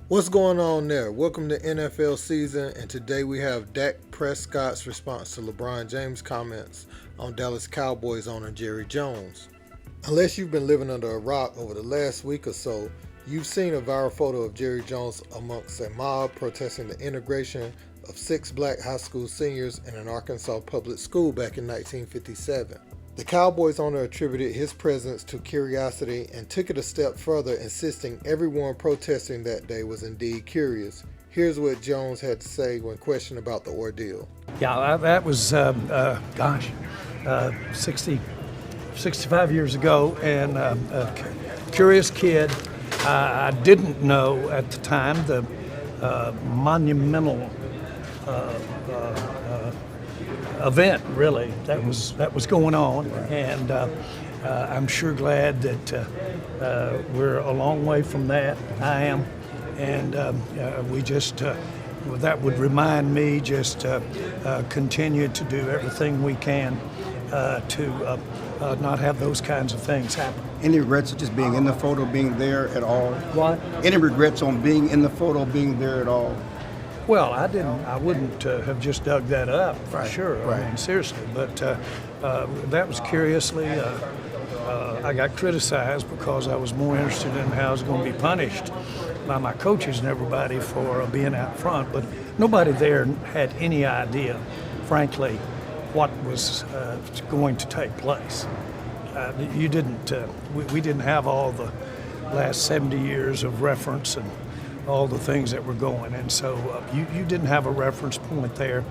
What's going on there? Welcome to NFL season, and today we have Dak Prescott's response to LeBron James' comments on Dallas Cowboys owner Jerry Jones. Unless you've been living under a rock over the last week or so, you've seen a viral photo of Jerry Jones amongst a mob protesting the integration of 6 black high school seniors in an Arkansas public school back in 1957. The Cowboys owner attributed his presence to curiosity and took it a step further, insisting everyone protesting that day was indeed curious. Here's what Jones had to say when questioned about the ordeal. Yeah, that was, 65 years ago, and a curious kid. I didn't know at the time the monumental event, really, that was going on, and I'm sure glad that we're a long way from that. I am, and we just that would remind me just continue to do everything we can to not have those kinds of things happen. Any regrets of just being in the photo, being there at all? What? Any regrets on being in the photo, being there at all? Well, I wouldn't have just dug that up for sure. Right. I mean, seriously. But that was curiously, I got criticized because I was more interested in how I was going to be punished by my coaches and everybody for being out front. But nobody there had any idea, frankly, what was going to take place. You didn't. We didn't have all the last 70 years of reference and all the things that were going, and so you didn't have a reference point there.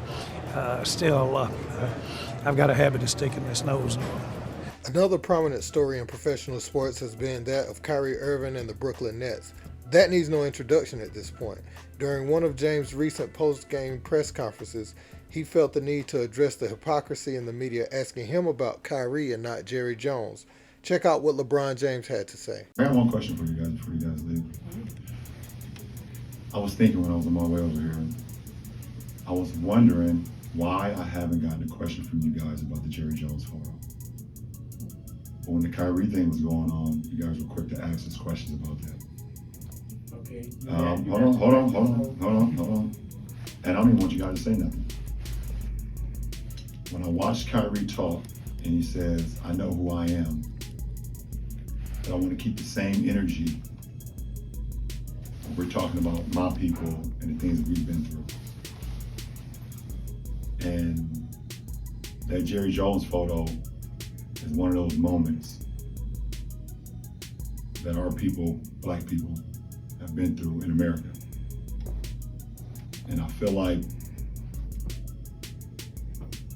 Still, I've got a habit of sticking this nose in it. Another prominent story in professional sports has been that of Kyrie Irving and the Brooklyn Nets. That needs no introduction at this point. During one of James' recent post-game press conferences, he felt the need to address the hypocrisy in the media asking him about Kyrie and not Jerry Jones. Check out what LeBron James had to say. I got one question for you guys before you guys leave. I was thinking when I was on my way over here, I was wondering why I haven't gotten a question from you guys about the Jerry Jones photo. But when the Kyrie thing was going on, you guys were quick to ask us questions about that. Okay. Hold on. And I don't even want you guys to say nothing. When I watched Kyrie talk and he says, I know who I am, but I want to keep the same energy. We're talking about my people and the things that we've been through. And that Jerry Jones photo is one of those moments that our people, black people, have been through in America. And I feel like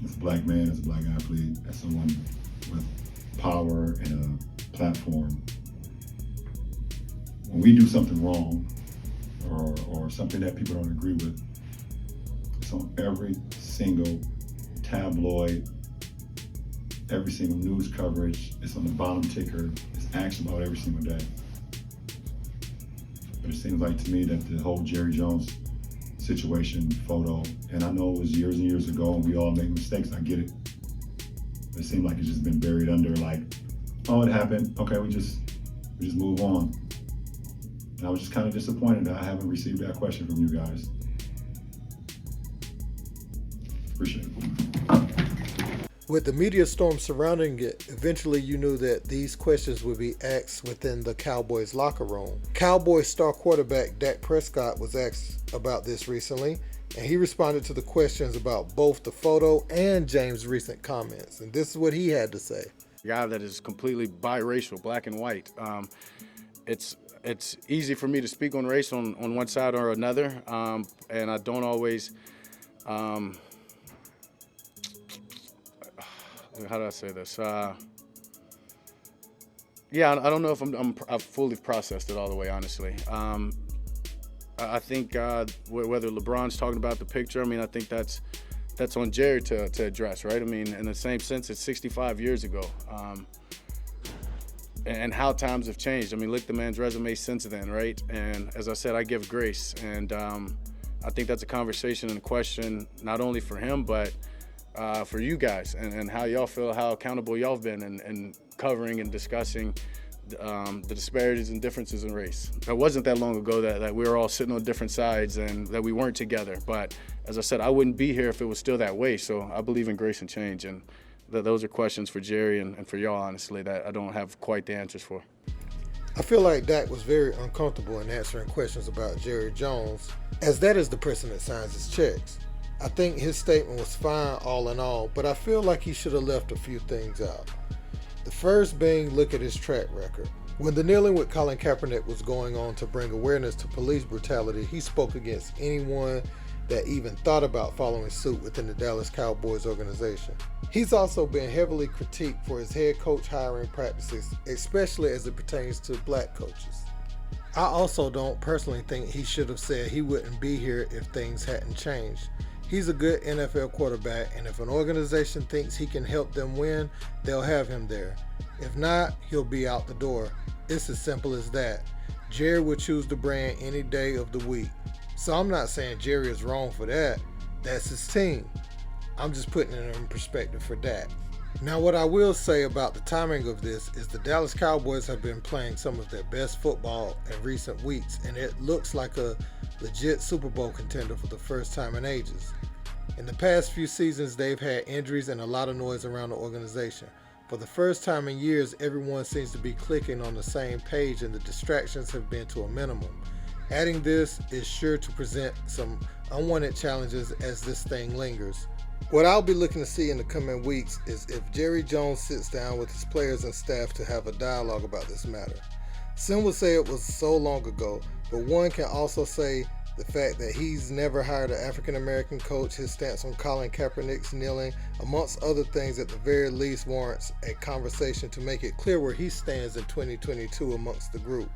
as a black man, as a black athlete, as someone with power and a platform, when we do something wrong, or something that people don't agree with, it's on every single tabloid, every single news coverage. It's on the bottom ticker. It's asked about every single day. But it seems like to me that the whole Jerry Jones situation photo, and I know it was years and years ago and we all make mistakes, I get it. But it seemed like it's just been buried under like, oh, it happened, okay, we just move on. And I was just kind of disappointed that I haven't received that question from you guys. Appreciate it. With the media storm surrounding it, eventually you knew that these questions would be asked within the Cowboys locker room. Cowboys star quarterback Dak Prescott was asked about this recently, and he responded to the questions about both the photo and James' recent comments. And this is what he had to say. A guy that is completely biracial, black and white. It's easy for me to speak on race on one side or another, and I don't always, how do I say this? Yeah, I don't know if I've fully processed it all the way, honestly. I think whether LeBron's talking about the picture, I mean, I think that's on Jerry to address, right? I mean, in the same sense, it's 65 years ago. And how times have changed. I mean, look at the man's resume since then, right? And as I said, I give grace. And I think that's a conversation and a question not only for him, but for you guys and how y'all feel, how accountable y'all have been and covering and discussing the disparities and differences in race. It wasn't that long ago that we were all sitting on different sides and that we weren't together. But as I said, I wouldn't be here if it was still that way. So I believe in grace and change. And those are questions for Jerry and for y'all, honestly, that I don't have quite the answers for. I feel like Dak was very uncomfortable in answering questions about Jerry Jones, as that is the person that signs his checks. I think his statement was fine all in all, but I feel like he should have left a few things out. The first being, look at his track record. When the kneeling with Colin Kaepernick was going on to bring awareness to police brutality, he spoke against anyone that even thought about following suit within the Dallas Cowboys organization. He's also been heavily critiqued for his head coach hiring practices, especially as it pertains to black coaches. I also don't personally think he should have said he wouldn't be here if things hadn't changed. He's a good NFL quarterback, and if an organization thinks he can help them win, they'll have him there. If not, he'll be out the door. It's as simple as that. Jerry would choose the brand any day of the week. So I'm not saying Jerry is wrong for that. That's his team. I'm just putting it in perspective for Dak. Now, what I will say about the timing of this is the Dallas Cowboys have been playing some of their best football in recent weeks, and it looks like a legit Super Bowl contender for the first time in ages. In the past few seasons, they've had injuries and a lot of noise around the organization. For the first time in years, everyone seems to be clicking on the same page, and the distractions have been to a minimum. Adding this is sure to present some unwanted challenges as this thing lingers. What I'll be looking to see in the coming weeks is if Jerry Jones sits down with his players and staff to have a dialogue about this matter. Some would say it was so long ago, but one can also say the fact that he's never hired an African-American coach, his stance on Colin Kaepernick's kneeling, amongst other things, at the very least warrants a conversation to make it clear where he stands in 2022 amongst the group.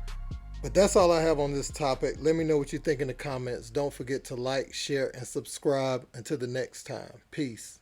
But that's all I have on this topic. Let me know what you think in the comments. Don't forget to like, share, and subscribe. Until the next time. Peace.